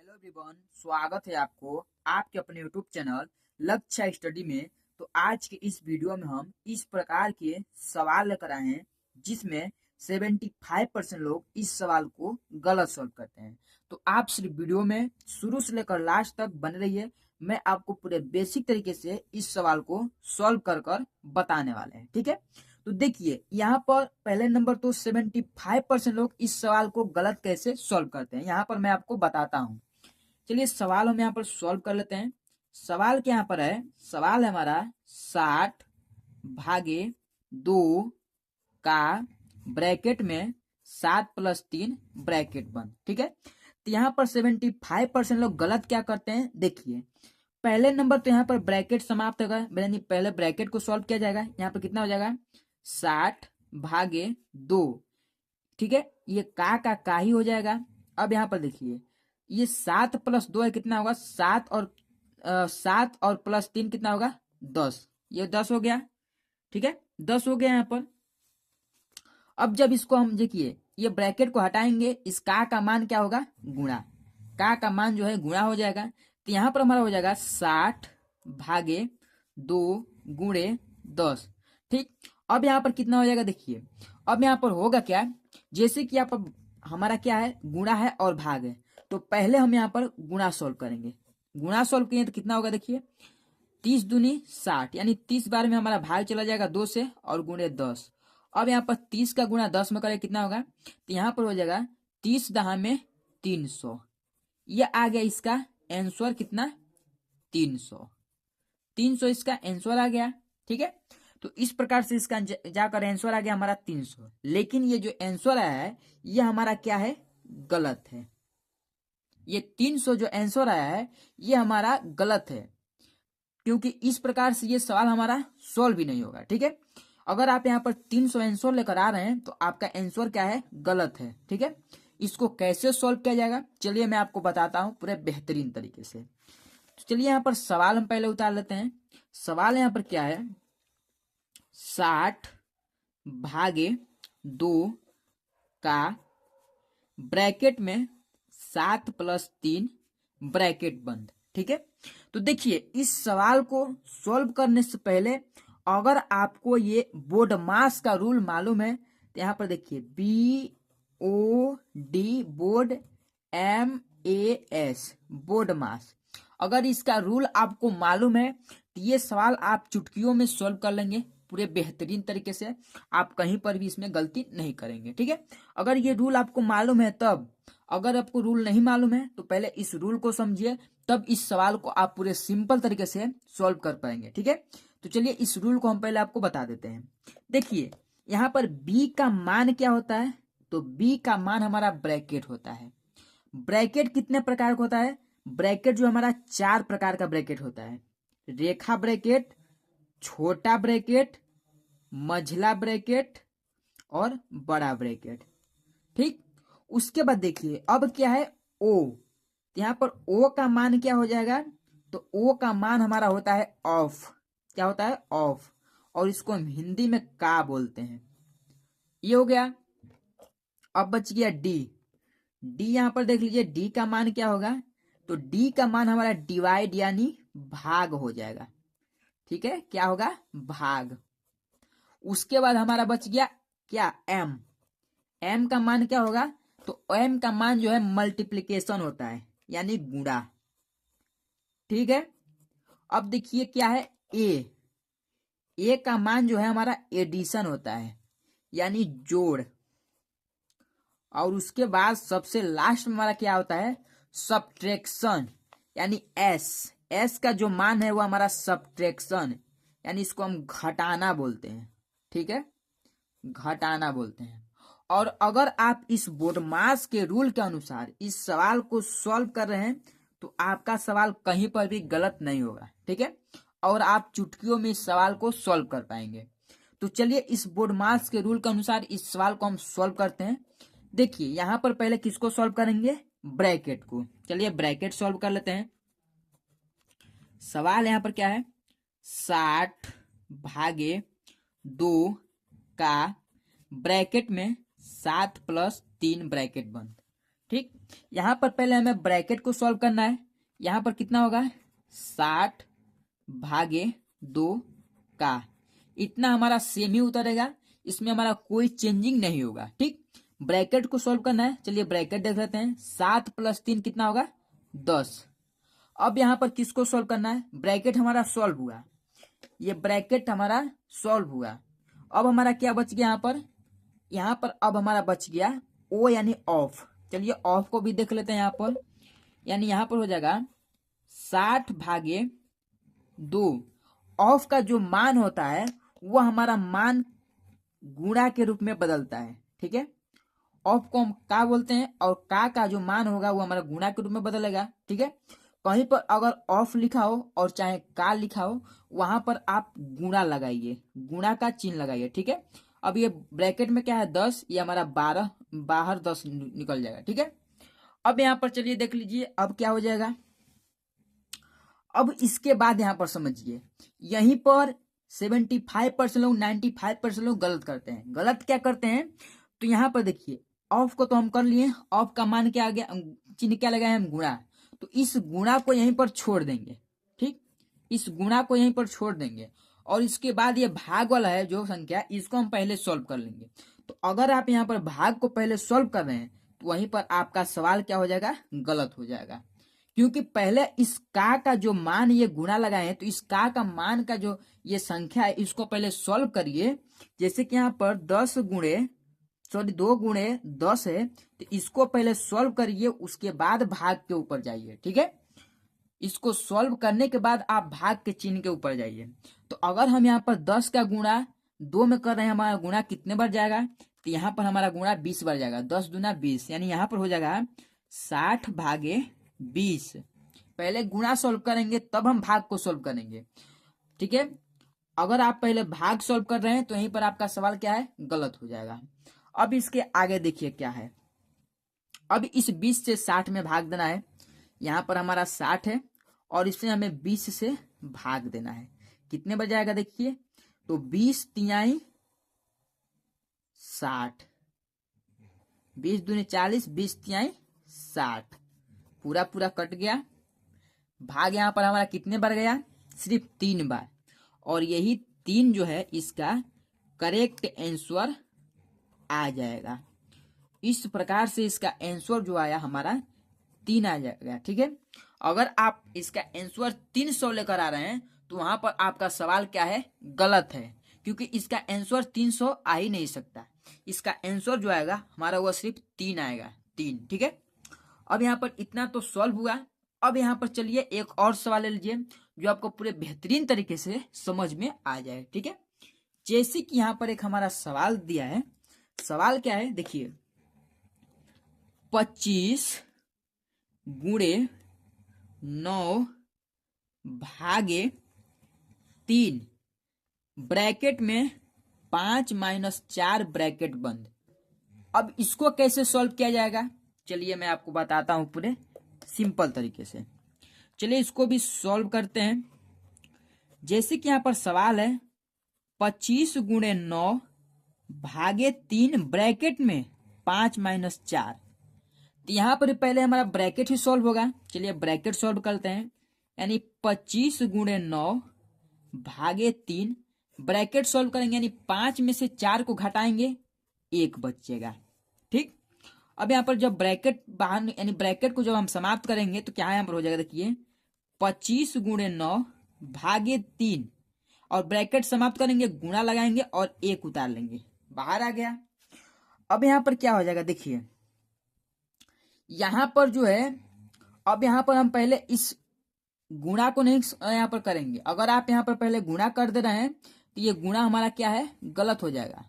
Hello everyone, स्वागत है आपको आपके अपने यूट्यूब चैनल लक्ष्य स्टडी में। तो आज के इस वीडियो में हम इस प्रकार के सवाल लेकर आए हैं जिसमें 75% लोग इस सवाल को गलत सॉल्व करते हैं। तो आप सिर्फ वीडियो में शुरू से लेकर लास्ट तक बने रहिए। मैं आपको पूरे बेसिक तरीके से इस सवाल को सॉल्व कर कर बताने वाले हैं, ठीक है। तो देखिए यहाँ पर पहले नंबर तो 75% लोग इस सवाल को गलत कैसे सॉल्व करते हैं, यहाँ पर मैं आपको बताता हूँ। चलिए सवाल हम यहाँ पर सॉल्व कर लेते हैं। सवाल क्या यहाँ पर है, सवाल है हमारा 60/2 का ब्रैकेट में 7+3 ब्रैकेट बंद, ठीक है। तो यहाँ पर 75% लोग गलत क्या करते हैं, देखिए पहले नंबर तो यहाँ पर ब्रैकेट समाप्त होगा, यानी पहले ब्रैकेट को सॉल्व किया जाएगा। यहाँ पर कितना हो जाएगा 60/2, ठीक है। ये का ही हो जाएगा। अब यहाँ पर देखिए ये 7+2 है, कितना होगा 7 और +3 कितना होगा 10, ये 10 हो गया, ठीक है 10 हो गया यहाँ पर। अब जब इसको हम देखिए ये ब्रैकेट को हटाएंगे, इस का मान क्या होगा गुणा, का मान जो है गुणा हो जाएगा। तो यहाँ पर हमारा हो जाएगा 60/2 गुणे 10, ठीक। अब यहाँ पर कितना हो जाएगा देखिए, अब यहाँ पर होगा क्या, जैसे कि यहाँ पर हमारा क्या है गुणा है और भाग है, तो पहले हम यहाँ पर गुणा सॉल्व करेंगे। गुणा सॉल्व किए तो कितना होगा देखिए 30 दूनी 60, यानी 30 बार में हमारा भाग चला जाएगा 2 से और गुणे 10। अब यहाँ पर 30 का गुणा 10 में करें कितना होगा, तो यहाँ पर हो जाएगा 30 दहा में 300, ये आ गया इसका आंसर कितना 300 इसका आंसर आ गया, ठीक है। तो इस प्रकार से इसका जाकर आंसर आ गया हमारा 300। लेकिन ये जो आंसर आया है ये हमारा क्या है गलत है। ये 300 जो आंसर आया है ये हमारा गलत है, क्योंकि इस प्रकार से ये सवाल हमारा सॉल्व भी नहीं होगा, ठीक है। अगर आप यहाँ पर 300 आंसर लेकर आ रहे हैं तो आपका आंसर क्या है गलत है, ठीक है। इसको कैसे सॉल्व किया जाएगा चलिए मैं आपको बताता हूँ पूरे बेहतरीन तरीके से। तो चलिए यहाँ पर सवाल हम पहले उतार लेते हैं। सवाल यहाँ पर क्या है 60/2 का ब्रैकेट में 7+3 ब्रैकेट बंद, ठीक है। तो देखिए इस सवाल को सॉल्व करने से पहले अगर आपको ये बोर्ड मास का रूल मालूम है तो यहाँ पर देखिए BOD बोर्ड MAS बोर्ड मास, अगर इसका रूल आपको मालूम है तो ये सवाल आप चुटकियों में सॉल्व कर लेंगे पूरे बेहतरीन तरीके से, आप कहीं पर भी इसमें गलती नहीं करेंगे, ठीक है। अगर ये रूल आपको मालूम है तब, अगर आपको रूल नहीं मालूम है तो पहले इस रूल को समझिए, तब इस सवाल को आप पूरे सिंपल तरीके से सॉल्व कर पाएंगे, ठीक है। तो चलिए इस रूल को हम पहले आपको बता देते हैं। देखिए यहाँ पर b का मान क्या होता है, तो b का मान हमारा ब्रैकेट होता है। ब्रैकेट कितने प्रकार का होता है, ब्रैकेट जो हमारा 4 प्रकार का ब्रैकेट होता है। रेखा ब्रैकेट, छोटा ब्रैकेट, मझला ब्रैकेट और बड़ा ब्रैकेट, ठीक। उसके बाद देखिए अब क्या है ओ, यहाँ पर ओ का मान क्या हो जाएगा, तो ओ का मान हमारा होता है ऑफ, क्या होता है ऑफ, और इसको हम हिंदी में का बोलते हैं, ये हो गया। अब बच गया डी, डी यहाँ पर देख लीजिए डी का मान क्या होगा, तो डी का मान हमारा डिवाइड यानी भाग हो जाएगा, ठीक है, क्या होगा भाग। उसके बाद हमारा बच गया क्या एम, एम का मान क्या होगा, तो एम का मान जो है मल्टीप्लिकेशन होता है यानी गुणा, ठीक है। अब देखिए क्या है ए का मान जो है हमारा एडिशन होता है यानी जोड़, और उसके बाद सबसे लास्ट में हमारा क्या होता है सब्ट्रैक्शन यानी एस का जो मान है वो हमारा सब्ट्रैक्शन, यानी इसको हम घटाना बोलते हैं, ठीक है, घटाना बोलते हैं। और अगर आप इस बोडमास के रूल के अनुसार इस सवाल को सॉल्व कर रहे हैं तो आपका सवाल कहीं पर भी गलत नहीं होगा, ठीक है, और आप चुटकियों में इस सवाल को सॉल्व कर पाएंगे। तो चलिए इस बोडमास के रूल के अनुसार इस सवाल को हम सॉल्व करते हैं। देखिए यहां पर पहले किसको सॉल्व करेंगे, ब्रैकेट को। चलिए ब्रैकेट सॉल्व कर लेते हैं। सवाल यहां पर क्या है 60/2 का ब्रैकेट में 7+3 ब्रैकेट बंद, ठीक, यहाँ पर पहले हमें ब्रैकेट को सॉल्व करना है। यहाँ पर कितना होगा 60/2 का, इतना हमारा सेम ही उतरेगा, इसमें हमारा कोई चेंजिंग नहीं होगा। ठीक, ब्रैकेट को सॉल्व करना है। चलिए ब्रैकेट देख लेते हैं। 7 + 3 कितना होगा 10। अब यहाँ पर किसको सॉल्व करना है, ब्रैकेट हमारा सॉल्व हुआ, ये ब्रैकेट हमारा सॉल्व हुआ। अब हमारा क्या बच गया यहाँ पर अब हमारा बच गया ओ यानी ऑफ। चलिए ऑफ को भी देख लेते हैं यहाँ पर, यानी यहाँ पर हो जाएगा 60/2। ऑफ का जो मान होता है वह हमारा मान गुणा के रूप में बदलता है। ठीक है, ऑफ को हम का बोलते हैं और का जो मान होगा वो हमारा गुणा के रूप में बदलेगा। ठीक है, कहीं पर अगर ऑफ लिखा हो और चाहे का लिखा हो वहां पर आप गुणा लगाइए, गुणा का चिन्ह लगाइए। ठीक है, अब ये ब्रैकेट में क्या है 10, ये हमारा 12, बाहर 10 निकल जाएगा। ठीक है, अब यहाँ पर चलिए देख लीजिए अब क्या हो जाएगा। अब इसके बाद यहाँ पर समझिए, यहीं पर 75% लोग 95% लोग गलत करते हैं। गलत क्या करते हैं, तो यहाँ पर देखिए ऑफ को तो हम कर लिए, ऑफ का मान क्या आ गया, चिन्ह क्या लगाए हम गुणा, तो इस गुणा को यहीं पर छोड़ देंगे। ठीक, इस गुणा को यहीं पर छोड़ देंगे और इसके बाद ये भाग वाला है जो संख्या, इसको हम पहले सॉल्व कर लेंगे। तो अगर आप यहाँ पर भाग को पहले सॉल्व कर रहे हैं तो वहीं पर आपका सवाल क्या हो जाएगा, गलत हो जाएगा, क्योंकि पहले इस का जो मान ये गुणा लगाए हैं, तो इस का मान का जो ये संख्या है इसको पहले सॉल्व करिए। जैसे कि यहाँ पर 2 गुणे 10 है, तो इसको पहले सॉल्व करिए, उसके बाद भाग के ऊपर जाइए। ठीक है, इसको सॉल्व करने के बाद आप भाग के चिन्ह के ऊपर जाइए। तो अगर हम यहाँ पर 10 का गुणा 2 में कर रहे हैं, हमारा गुणा कितने बार जाएगा, तो यहाँ पर हमारा गुणा 20 बार जाएगा। 10 दूना 20, यानी यहाँ पर हो जाएगा 60/20। पहले गुणा सॉल्व करेंगे तब हम भाग को सॉल्व करेंगे। ठीक है, अगर आप पहले भाग सॉल्व कर रहे हैं तो यहीं पर आपका सवाल क्या है, गलत हो जाएगा। अब इसके आगे देखिए क्या है, अब इस 20 से 60 में भाग देना है। यहाँ पर हमारा 60 है और इससे हमें 20 से भाग देना है। कितने बच जाएगा देखिए, तो 20 तिहाई 60, 20 दूनी 40, 20 तिहाई 60, पूरा पूरा कट गया। भाग यहाँ पर हमारा कितने बार गया, सिर्फ 3 बार, और यही 3 जो है इसका करेक्ट आंसर आ जाएगा। इस प्रकार से इसका आंसर जो आया हमारा 3 आ जाएगा। ठीक है, अगर आप इसका आंसर 300 लेकर आ रहे हैं तो वहां पर आपका सवाल क्या है, गलत है, क्योंकि इसका आंसर 300 आ ही नहीं सकता। इसका आंसर जो आएगा हमारा वो सिर्फ 3 आएगा, 3। ठीक है, अब यहाँ पर इतना तो सॉल्व हुआ। अब यहाँ पर चलिए एक और सवाल ले लीजिए जो आपको पूरे बेहतरीन तरीके से समझ में आ जाए। ठीक है, जैसे कि यहाँ पर एक हमारा सवाल दिया है। सवाल क्या है देखिए, 25 गुणे 9 भागे 3 ब्रैकेट में 5 - 4 ब्रैकेट बंद। अब इसको कैसे सॉल्व किया जाएगा, चलिए मैं आपको बताता हूं पूरे सिंपल तरीके से। चलिए इसको भी सॉल्व करते हैं। जैसे कि यहां पर सवाल है 25 गुणे 9 भागे 3 ब्रैकेट में 5 - 4, तो यहां पर पहले हमारा ब्रैकेट ही सॉल्व होगा। चलिए ब्रैकेट सॉल्व करते हैं, यानी 25 गुणे 9 भागे 3, ब्रैकेट सॉल्व करेंगे यानी 5 में से 4 को घटाएंगे, 1 बचेगा। ठीक, अब यहाँ पर जब ब्रैकेट बाहर यानी ब्रैकेट को जब हम समाप्त करेंगे तो क्या यहाँ पर हो जाएगा देखिए, 25 गुणे 9 भागे 3, और ब्रैकेट समाप्त करेंगे, गुणा लगाएंगे और 1 उतार लेंगे, बाहर आ गया। अब यहाँ पर क्या हो जाएगा देखिए, यहां पर जो है, अब यहां पर हम पहले इस गुणा को नहीं यहां पर करेंगे। अगर आप यहां पर पहले गुणा कर दे रहे हैं तो ये गुणा हमारा क्या है, गलत हो जाएगा।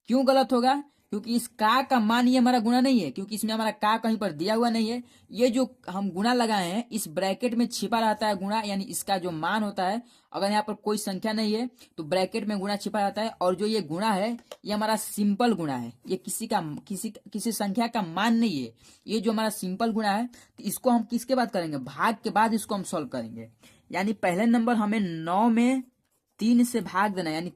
क्यों गलत होगा, क्योंकि इस का मान ये हमारा गुणा नहीं है, क्योंकि इसमें हमारा का कहीं पर दिया हुआ नहीं है। ये जो हम गुणा लगाए हैं इस ब्रैकेट में छिपा रहता है गुणा, यानी इसका जो मान होता है, अगर यहाँ पर कोई संख्या नहीं है तो ब्रैकेट में गुणा छिपा रहता है, और जो ये गुणा है ये हमारा सिंपल गुणा है, ये किसी संख्या का मान नहीं है। ये जो हमारा सिंपल गुणा है, तो इसको हम किसके बाद करेंगे, भाग के बाद इसको हम सॉल्व करेंगे। यानी पहले नंबर हमें 9 में 3 से भाग देना है, यानी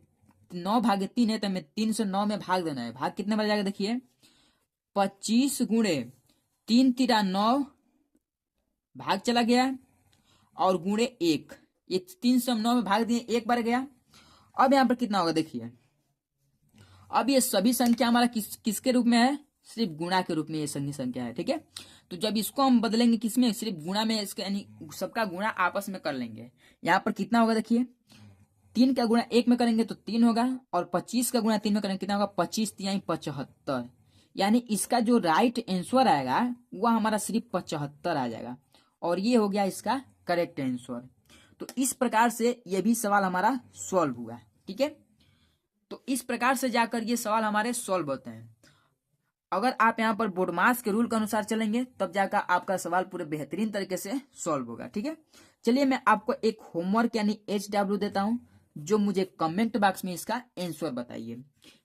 9 भागे 3 है तो हमें 3 से 9 में भाग देना है। भाग कितने बार जाएगा देखिए, 25 गुणे 3 तिरा 9 भाग चला गया और गुणे 1, ये 3 से हम 9 में भाग दिए, 1 बार गया। अब यहाँ पर कितना होगा देखिए, अब ये सभी संख्या हमारा किसके रूप में है, सिर्फ गुणा के रूप में ये सभी संख्या है, ठीक है। तो जब इसको हम बदलेंगे किसमें, सिर्फ गुणा में, इसका यानी सबका गुणा आपस में कर लेंगे। यहाँ पर कितना होगा देखिए, 3 का गुणा 1 में करेंगे तो 3 होगा, और 25 का गुणा 3 में करेंगे कितना होगा, 25 तिहाई 75, यानी इसका जो राइट आंसर आएगा वह हमारा सिर्फ 75 आ जाएगा, और ये हो गया इसका करेक्ट आंसर। तो इस प्रकार से ये भी सवाल हमारा सॉल्व हुआ, ठीक है। तो इस प्रकार से जाकर ये सवाल हमारे सॉल्व होते हैं। अगर आप यहाँ पर बोडमास के रूल के अनुसार चलेंगे तब जाकर आपका सवाल पूरे बेहतरीन तरीके से सॉल्व होगा, ठीक है। चलिए मैं आपको एक होमवर्क यानी HW देता हूं, जो मुझे कमेंट बॉक्स में इसका आंसर बताइए।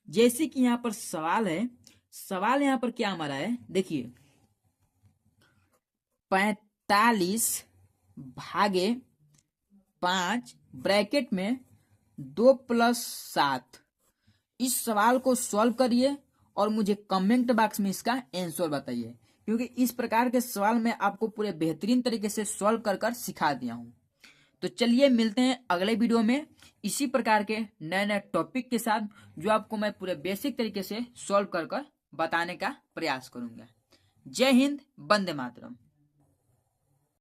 जैसे कि यहाँ पर सवाल है, सवाल यहाँ पर क्या हमारा है देखिए, 45 भागे 5 ब्रैकेट में 2 + 7, इस सवाल को सॉल्व करिए और मुझे कमेंट बॉक्स में इसका आंसर बताइए, क्योंकि इस प्रकार के सवाल मैं आपको पूरे बेहतरीन तरीके से सॉल्व कर कर सिखा दिया हूं। तो चलिए मिलते हैं अगले वीडियो में इसी प्रकार के नए नए टॉपिक के साथ, जो आपको मैं पूरे बेसिक तरीके से सॉल्व कर कर बताने का प्रयास करूंगा। जय हिंद, वंदे मातरम।